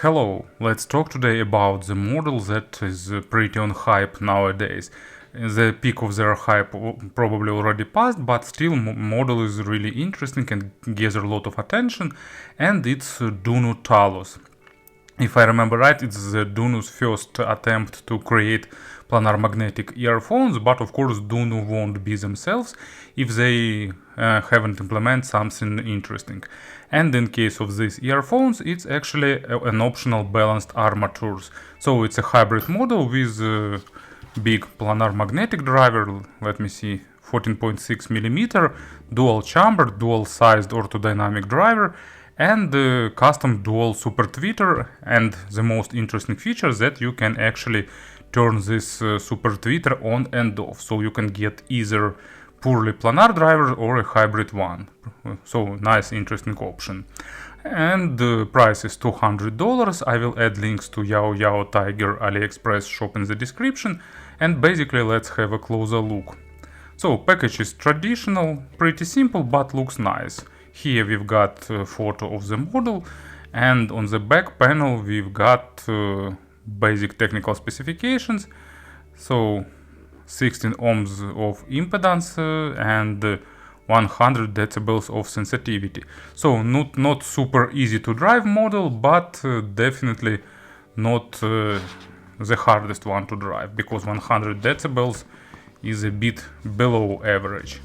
Hello, let's talk today about the model that is pretty on hype nowadays. The peak of their hype probably already passed, but still model is really interesting and gather a lot of attention, and it's Dunu Talos. If I remember right, it's the Dunu's first attempt to create planar magnetic earphones, but of course Dunu won't be themselves if they haven't implemented something interesting. And in case of these earphones, it's actually an optional balanced armatures. So it's a hybrid model with a big planar magnetic driver, let me see, 14.6 millimeter, dual chamber, dual sized orthodynamic driver, and custom dual super tweeter. And the most interesting feature is that you can actually turn this super tweeter on and off, so you can get either purely planar driver or a hybrid one. So nice, interesting option. And the price is $200. I will add links to Yao Yao Tiger AliExpress shop in the description. And basically let's have a closer look. So package is traditional, pretty simple, but looks nice. Here we've got a photo of the model, and on the back panel we've got basic technical specifications. So 16 ohms of impedance and 100 decibels of sensitivity. So not super easy to drive model, but definitely not the hardest one to drive, because 100 decibels is a bit below average.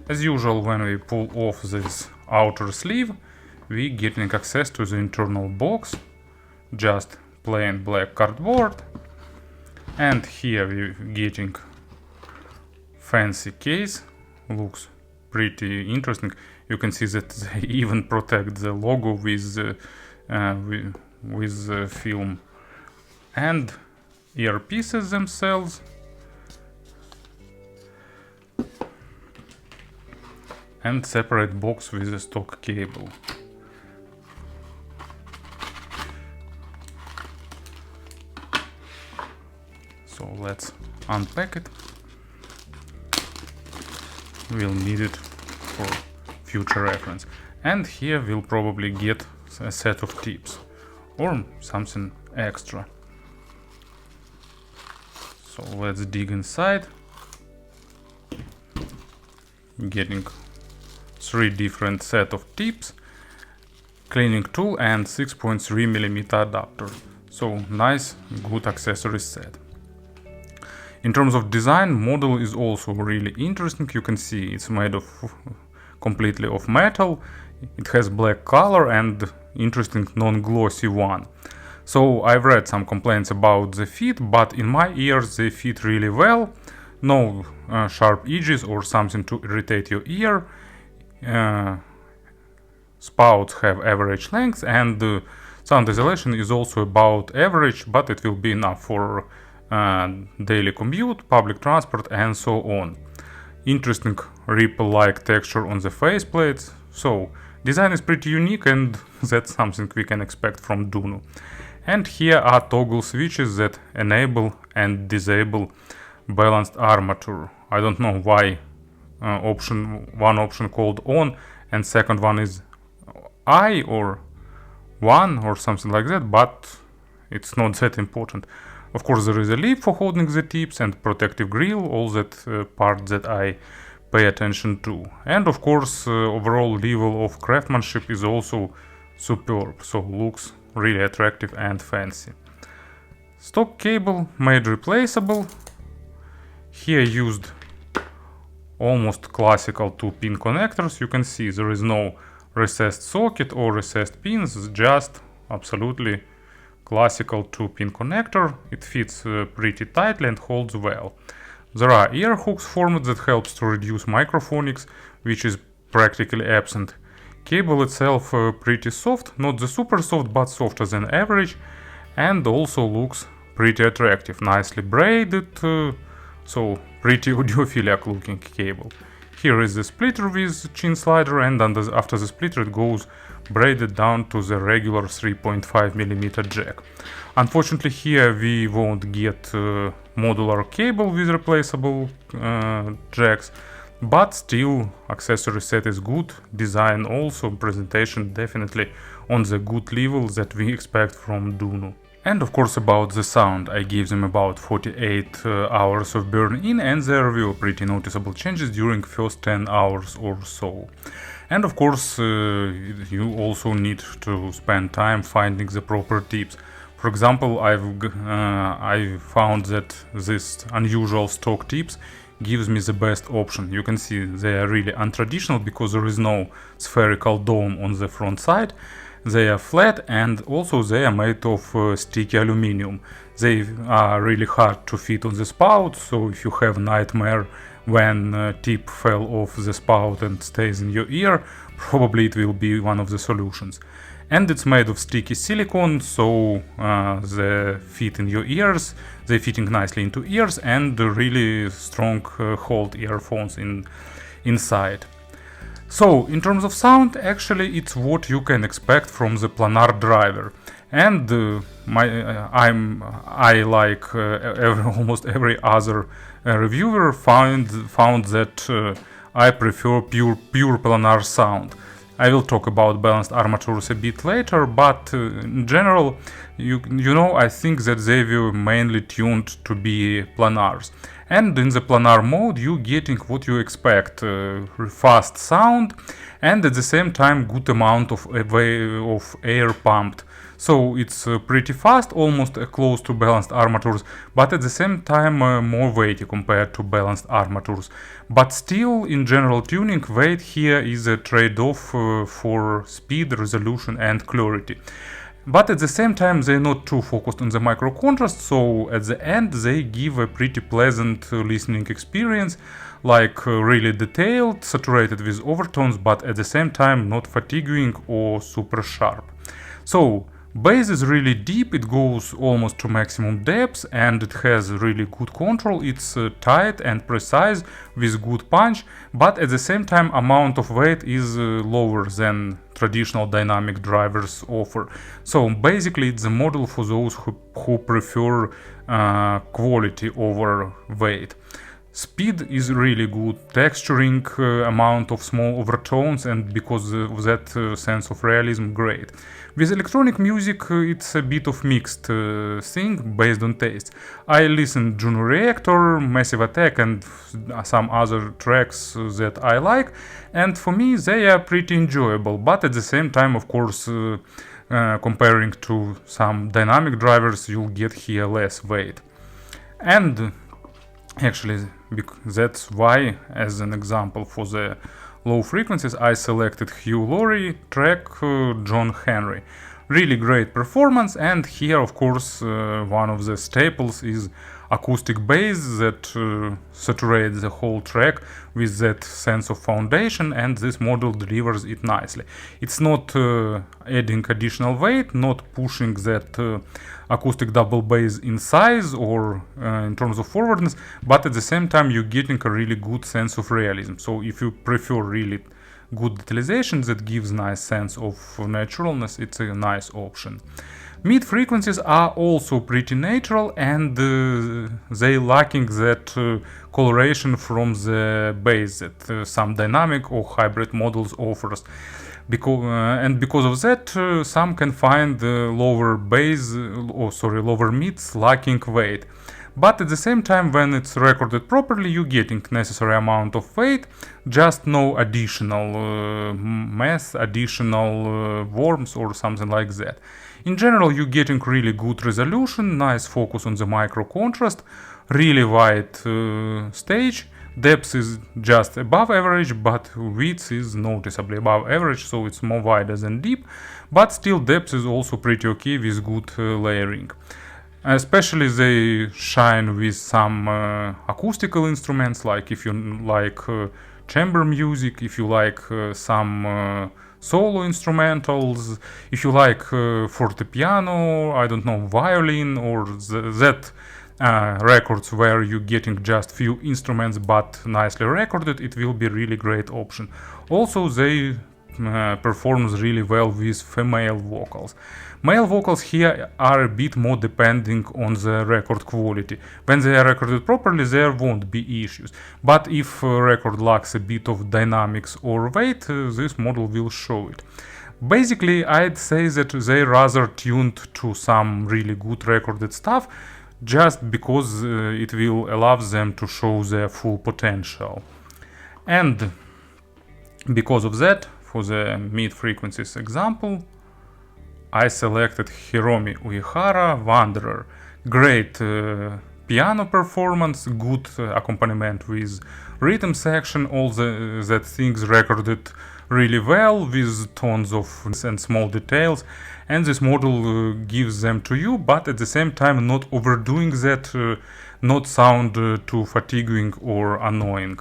As usual, when we pull off this outer sleeve, we getting access to the internal box, just plain black cardboard. And here we're getting fancy case, looks pretty interesting. You can see that they even protect the logo with film. And earpieces themselves. And separate box with a stock cable. So let's unpack it. We'll need it for future reference. And here we'll probably get a set of tips or something extra. So let's dig inside. Getting 3 different set of tips, cleaning tool, and 6.3 millimeter adapter. So nice, good accessory set. In terms of design, model is also really interesting. You can see it's made of completely of metal. It has black color and interesting non-glossy one. So I've read some complaints about the fit, but in my ears they fit really well. No sharp edges or something to irritate your ear. Spouts have average length, and sound isolation is also about average, but it will be enough for daily commute, public transport, and so on. Interesting ripple-like texture on the faceplates. So design is pretty unique, and that's something we can expect from Dunu. And here are toggle switches that enable and disable balanced armature. I don't know why one option called on and second one is I or 1 or something like that, but it's not that important. Of course there is a lip for holding the tips and protective grill, all that part that I pay attention to. And of course overall level of craftsmanship is also superb, so looks really attractive and fancy. Stock cable made replaceable. Here used almost classical 2-pin connectors. You can see there is no recessed socket or recessed pins, just absolutely classical 2-pin connector. It fits pretty tightly and holds well. There are ear hooks formed that helps to reduce microphonics, which is practically absent. Cable itself pretty soft, not the super soft, but softer than average, and also looks pretty attractive, nicely braided, so pretty audiophilic looking cable. Here is the splitter with chin slider, and after the splitter it goes braided down to the regular 3.5mm jack. Unfortunately here we won't get modular cable with replaceable jacks. but still accessory set is good, design also, presentation definitely on the good level that we expect from Dunu. And of course about the sound, I gave them about 48 hours of burn-in, and there were pretty noticeable changes during first 10 hours or so. And of course you also need to spend time finding the proper tips. For example, I found that this unusual stock tips gives me the best option. You can see they are really untraditional because there is no spherical dome on the front side. They are flat, and also they are made of sticky aluminum. They are really hard to fit on the spout, so if you have nightmare when tip fell off the spout and stays in your ear, probably it will be one of the solutions. And it's made of sticky silicone, so they fit in your ears, they're fitting nicely into ears, and really strong hold earphones inside. So, in terms of sound, actually it's what you can expect from the planar driver. And I like almost every other reviewer found that I prefer pure planar sound. I will talk about balanced armatures a bit later, but in general, you know, I think that they were mainly tuned to be planars. And in the planar mode, you getting what you expect, fast sound, and at the same time good amount of air pumped. So it's pretty fast, almost close to balanced armatures, but at the same time more weighty compared to balanced armatures. But still, in general tuning, weight here is a trade-off for speed, resolution and clarity. But at the same time, they're not too focused on the micro contrast, so at the end they give a pretty pleasant listening experience, like really detailed, saturated with overtones, but at the same time not fatiguing or super sharp. So bass is really deep, it goes almost to maximum depth, and it has really good control. It's tight and precise with good punch, but at the same time amount of weight is lower than traditional dynamic drivers offer. So basically it's a model for those who prefer quality over weight. Speed is really good, texturing, amount of small overtones, and because of that sense of realism, great. With electronic music, it's a bit of mixed thing based on taste. I listened Juno Reactor, Massive Attack, and some other tracks that I like, and for me they are pretty enjoyable, but at the same time, of course, comparing to some dynamic drivers, you'll get here less weight. And actually, that's why, as an example for the low frequencies, I selected Hugh Laurie track John Henry. Really great performance, and here of course one of the staples is acoustic bass that saturates the whole track with that sense of foundation, and this model delivers it nicely. It's not adding additional weight, not pushing that acoustic double bass in size or in terms of forwardness, but at the same time you're getting a really good sense of realism. So if you prefer really good detalization that gives nice sense of naturalness, it's a nice option. Mid frequencies are also pretty natural, and they lacking that coloration from the bass that some dynamic or hybrid models offers. Because of that, some can find lower bass, lower mids lacking weight. But at the same time, when it's recorded properly, you're getting necessary amount of weight, just no additional mass, additional worms or something like that. In general, you're getting really good resolution, nice focus on the micro contrast, really wide stage. Depth is just above average, but width is noticeably above average, so it's more wider than deep, but still depth is also pretty okay with good layering. Especially they shine with some acoustical instruments, like if you like chamber music, if you like some solo instrumentals, if you like fortepiano, I don't know, violin, or that records where you're getting just few instruments but nicely recorded, it will be really great option. Also they performs really well with female vocals. Male vocals here are a bit more depending on the record quality. When they are recorded properly, there won't be issues. But if a record lacks a bit of dynamics or weight, this model will show it. Basically, I'd say that they rather tuned to some really good recorded stuff, just because it will allow them to show their full potential. And because of that, for the mid frequencies example, I selected Hiromi Uehara Wanderer. Great piano performance, good accompaniment with rhythm section, all that things recorded really well with tons of and small details, and this model gives them to you, but at the same time not overdoing that, not sound too fatiguing or annoying.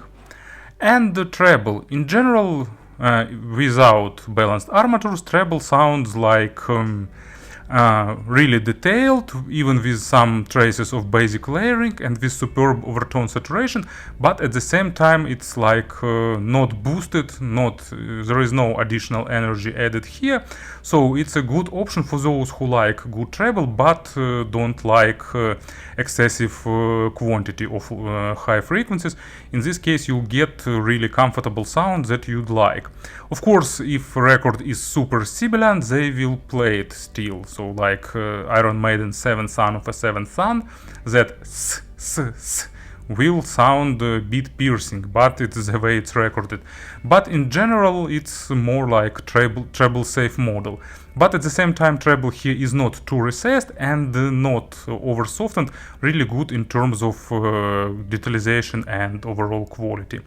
And the treble, in general, without balanced armatures, treble sounds like really detailed, even with some traces of basic layering and with superb overtone saturation, but at the same time it's like not boosted, there is no additional energy added here, so it's a good option for those who like good treble but don't like excessive quantity of high frequencies. In this case you'll get really comfortable sound that you'd like. Of course, if record is super sibilant, they will play it still, so like Iron Maiden 7th Son of a 7th Son, that s will sound a bit piercing, but it's the way it's recorded. But in general, it's more like treble safe model. But at the same time, treble here is not too recessed and not over softened, really good in terms of detalization and overall quality.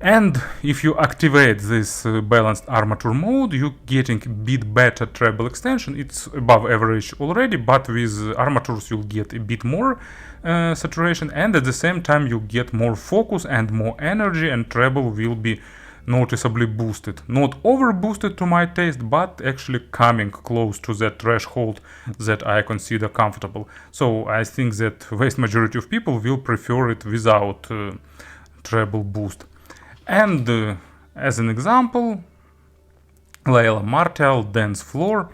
And if you activate this balanced armature mode, you're getting a bit better treble extension. It's above average already, but with armatures you'll get a bit more saturation, and at the same time you get more focus and more energy, and treble will be noticeably boosted. Not over boosted to my taste, but actually coming close to that threshold that I consider comfortable. So I think that vast majority of people will prefer it without treble boost. And as an example, Leïla Martial, Dance Floor,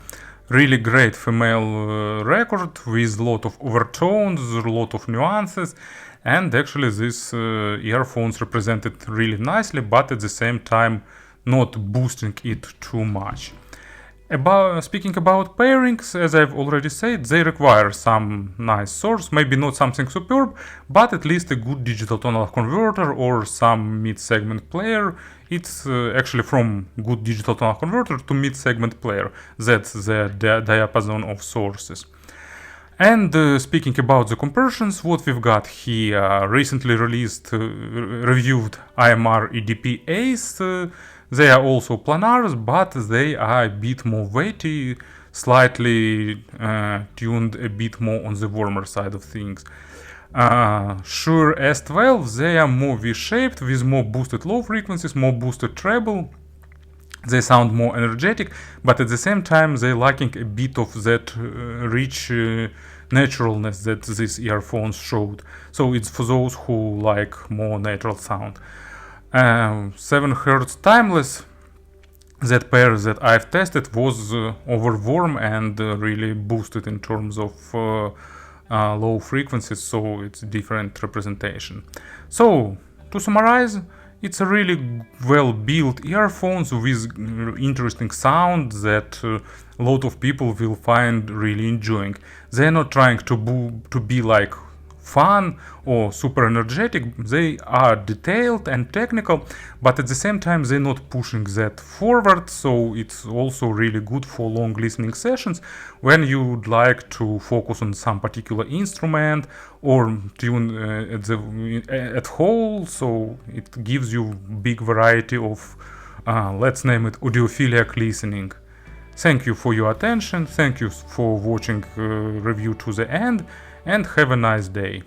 really great female record with a lot of overtones, a lot of nuances, and actually these earphones represented really nicely, but at the same time not boosting it too much. Speaking about pairings, as I've already said, they require some nice source, maybe not something superb, but at least a good digital tonal converter or some mid-segment player. It's actually from good digital tonal converter to mid-segment player. That's the diapason of sources. And speaking about the compressions, what we've got here, recently released, reviewed IMR EDP Ace. They are also planars, but they are a bit more weighty, slightly tuned a bit more on the warmer side of things. Shure S12, they are more V-shaped with more boosted low frequencies, more boosted treble. They sound more energetic, but at the same time they're lacking a bit of that rich naturalness that these earphones showed. So it's for those who like more natural sound. 7 Hz Timeless, that pair that I've tested was over warm and really boosted in terms of low frequencies, so it's different representation. So to summarize, it's a really well built earphones with interesting sound that a lot of people will find really enjoying. They're not trying to be like fun or super energetic, they are detailed and technical, but at the same time they're not pushing that forward, so it's also really good for long listening sessions when you'd like to focus on some particular instrument or tune at whole, so it gives you big variety of let's name it audiophilic listening. Thank you for your attention, thank you for watching review to the end, and have a nice day.